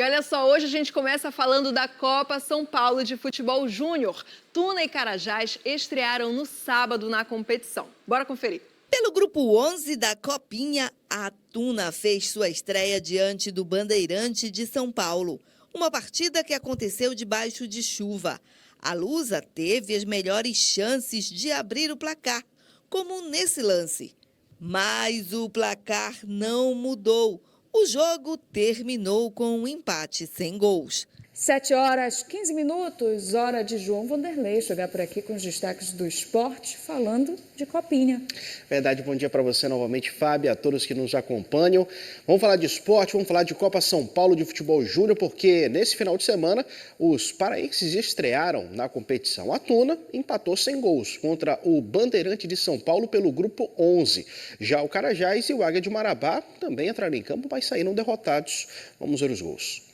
E olha só, hoje a gente começa falando da Copa São Paulo de Futebol Júnior. Tuna e Carajás estrearam no sábado na competição. Bora conferir. Pelo grupo 11 da Copinha, a Tuna fez sua estreia diante do Bandeirante de São Paulo. Uma partida que aconteceu debaixo de chuva. A Lusa teve as melhores chances de abrir o placar, como nesse lance. Mas o placar não mudou. O jogo terminou com um empate sem gols. 7h15, hora de João Vanderlei chegar por aqui com os destaques do esporte, falando de Copinha. Verdade, bom dia para você novamente, Fábio, a todos que nos acompanham. Vamos falar de esporte, vamos falar de Copa São Paulo de Futebol Júnior, porque nesse final de semana os paraenses estrearam na competição. A Tuna empatou sem gols contra o Bandeirante de São Paulo pelo grupo 11. Já o Carajás e o Águia de Marabá também entraram em campo, mas saíram derrotados. Vamos ver os gols.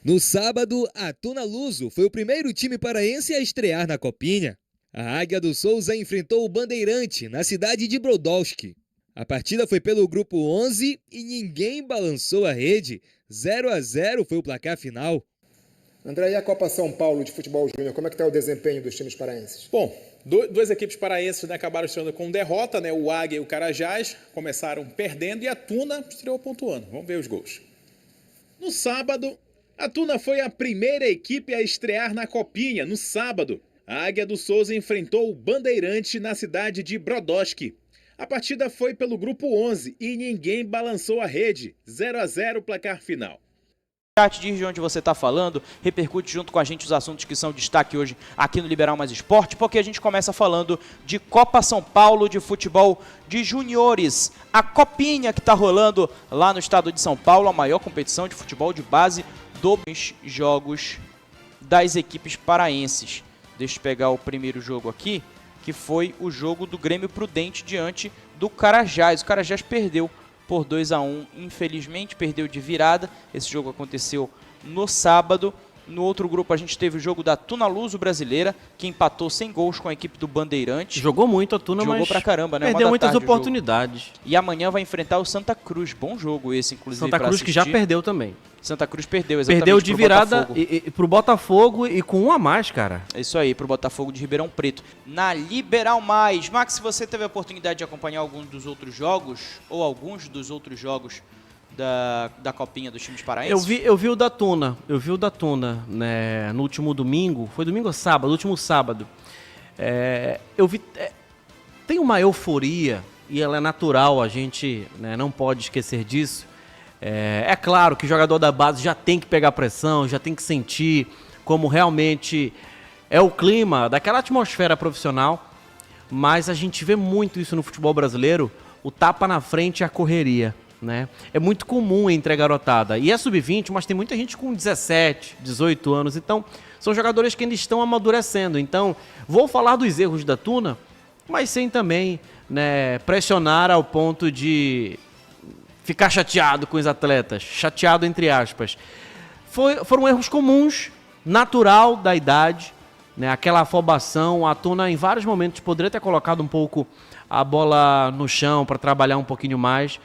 No sábado, a Tuna Luso foi o primeiro time paraense a estrear na Copinha. A Águia do Souza enfrentou o Bandeirante na cidade de Brodowski. A partida foi pelo grupo 11 e ninguém balançou a rede. 0-0 foi o placar final. André, e a Copa São Paulo de Futebol Júnior, como é que está o desempenho dos times paraenses? Bom, duas equipes paraenses acabaram estreando com derrota, O Águia e o Carajás começaram perdendo e a Tuna estreou pontuando. Vamos ver os gols. No sábado, a Tuna foi a primeira equipe a estrear na Copinha, no sábado. A Águia do Souza enfrentou o Bandeirante na cidade de Brodowski. A partida foi pelo grupo 11 e ninguém balançou a rede. 0-0 placar final. Diz de onde você está falando, repercute junto com a gente os assuntos que são destaque hoje aqui no Liberal Mais Esporte, porque a gente começa falando de Copa São Paulo de Futebol de Juniores. A Copinha que está rolando lá no estado de São Paulo, a maior competição de futebol de base dos jogos das equipes paraenses. Deixa eu pegar o primeiro jogo aqui, que foi o jogo do Grêmio Prudente diante do Carajás. O Carajás perdeu por 2-1, infelizmente, perdeu de virada. Esse jogo aconteceu no sábado. No outro grupo a gente teve o jogo da Tuna Luso brasileira, que empatou sem gols com a equipe do Bandeirante. Jogou muito a Tuna, jogou mas pra caramba, né? Perdeu muitas oportunidades. E amanhã vai enfrentar o Santa Cruz. Bom jogo esse, inclusive, Santa Cruz que já perdeu também. Santa Cruz perdeu, exatamente. Perdeu de virada pro Botafogo e com um a mais, cara. É isso aí, pro Botafogo de Ribeirão Preto. Na Liberal Mais. Max, se você teve a oportunidade de acompanhar alguns dos outros jogos, da Copinha dos times paraenses? Eu vi o da Tuna, né, no último domingo, foi domingo ou sábado? Último sábado. Tem uma euforia, e ela é natural, a gente, né, não pode esquecer disso. É claro que o jogador da base já tem que pegar pressão, já tem que sentir como realmente é o clima daquela atmosfera profissional, mas a gente vê muito isso no futebol brasileiro, o tapa na frente e a correria. Né? É muito comum entre a garotada. E é sub-20, mas tem muita gente com 17, 18 anos. Então, são jogadores que ainda estão amadurecendo. Então, vou falar dos erros da Tuna, mas sem também, né, pressionar ao ponto de ficar chateado com os atletas. Chateado entre aspas. Foram erros comuns, natural da idade, né? Aquela afobação. A Tuna, em vários momentos, poderia ter colocado um pouco a bola no chão para trabalhar um pouquinho mais,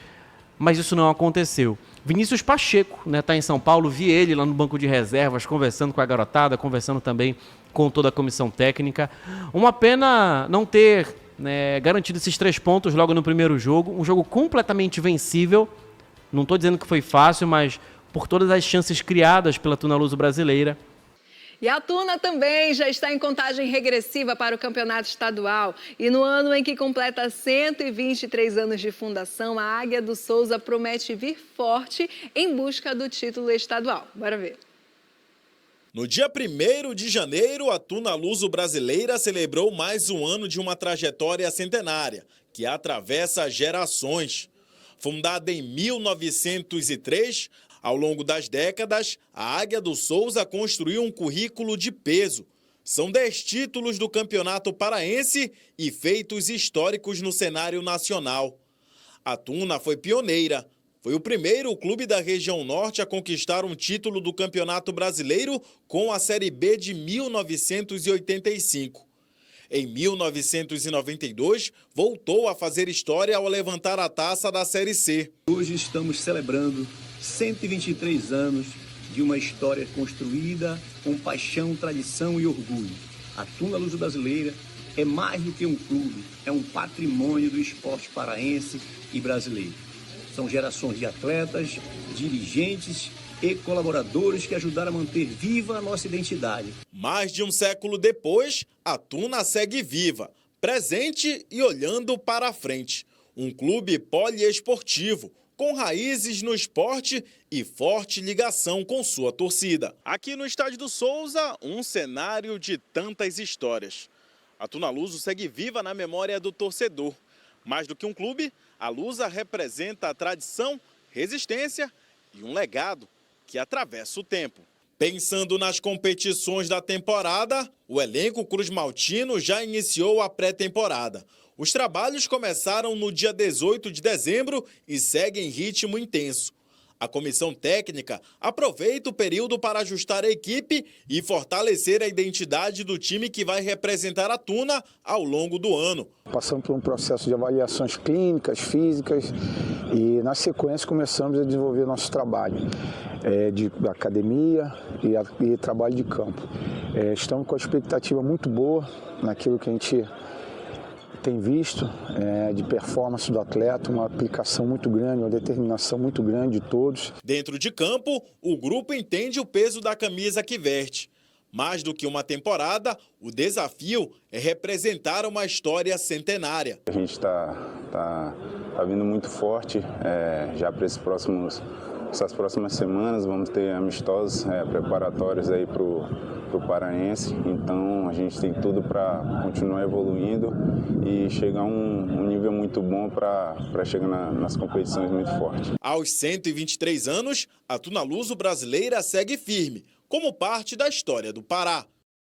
mas isso não aconteceu. Vinícius Pacheco, né, tá em São Paulo, vi ele lá no banco de reservas, conversando com a garotada, conversando também com toda a comissão técnica. Uma pena não ter, né, garantido esses 3 pontos logo no primeiro jogo, um jogo completamente vencível. Não estou dizendo que foi fácil, mas por todas as chances criadas pela Tuna Luso brasileira. E a Tuna também já está em contagem regressiva para o campeonato estadual. E no ano em que completa 123 anos de fundação, a Águia do Souza promete vir forte em busca do título estadual. Bora ver. No dia 1º de janeiro, a Tuna Luso brasileira celebrou mais um ano de uma trajetória centenária, que atravessa gerações. Fundada em 1903, ao longo das décadas, a Águia do Souza construiu um currículo de peso. São 10 títulos do Campeonato Paraense e feitos históricos no cenário nacional. A Tuna foi pioneira. Foi o primeiro clube da região norte a conquistar um título do Campeonato Brasileiro com a Série B de 1985. Em 1992, voltou a fazer história ao levantar a taça da Série C. Hoje estamos celebrando 123 anos de uma história construída com paixão, tradição e orgulho. A Tuna Luso Brasileira é mais do que um clube, é um patrimônio do esporte paraense e brasileiro. São gerações de atletas, dirigentes e colaboradores que ajudaram a manter viva a nossa identidade. Mais de um século depois, a Tuna segue viva, presente e olhando para a frente. Um clube poliesportivo, com raízes no esporte e forte ligação com sua torcida. Aqui no Estádio do Souza, um cenário de tantas histórias. A Tuna Luso segue viva na memória do torcedor. Mais do que um clube, a Lusa representa a tradição, resistência e um legado que atravessa o tempo. Pensando nas competições da temporada, o elenco cruzmaltino já iniciou a pré-temporada. Os trabalhos começaram no dia 18 de dezembro e seguem em ritmo intenso. A comissão técnica aproveita o período para ajustar a equipe e fortalecer a identidade do time que vai representar a Tuna ao longo do ano. Passamos por um processo de avaliações clínicas, físicas e, na sequência, começamos a desenvolver nosso trabalho de academia e trabalho de campo. Estamos com a expectativa muito boa naquilo que a gente tem visto de performance do atleta, uma aplicação muito grande, uma determinação muito grande de todos. Dentro de campo, o grupo entende o peso da camisa que veste. Mais do que uma temporada, o desafio é representar uma história centenária. A gente está vindo muito forte já para essas próximas semanas. Vamos ter amistosos preparatórios aí para o Paraense. Então a gente tem tudo para continuar evoluindo e chegar a um nível muito bom para chegar nas competições muito forte. Aos 123 anos, a Tuna Luso Brasileira segue firme, como parte da história do Pará.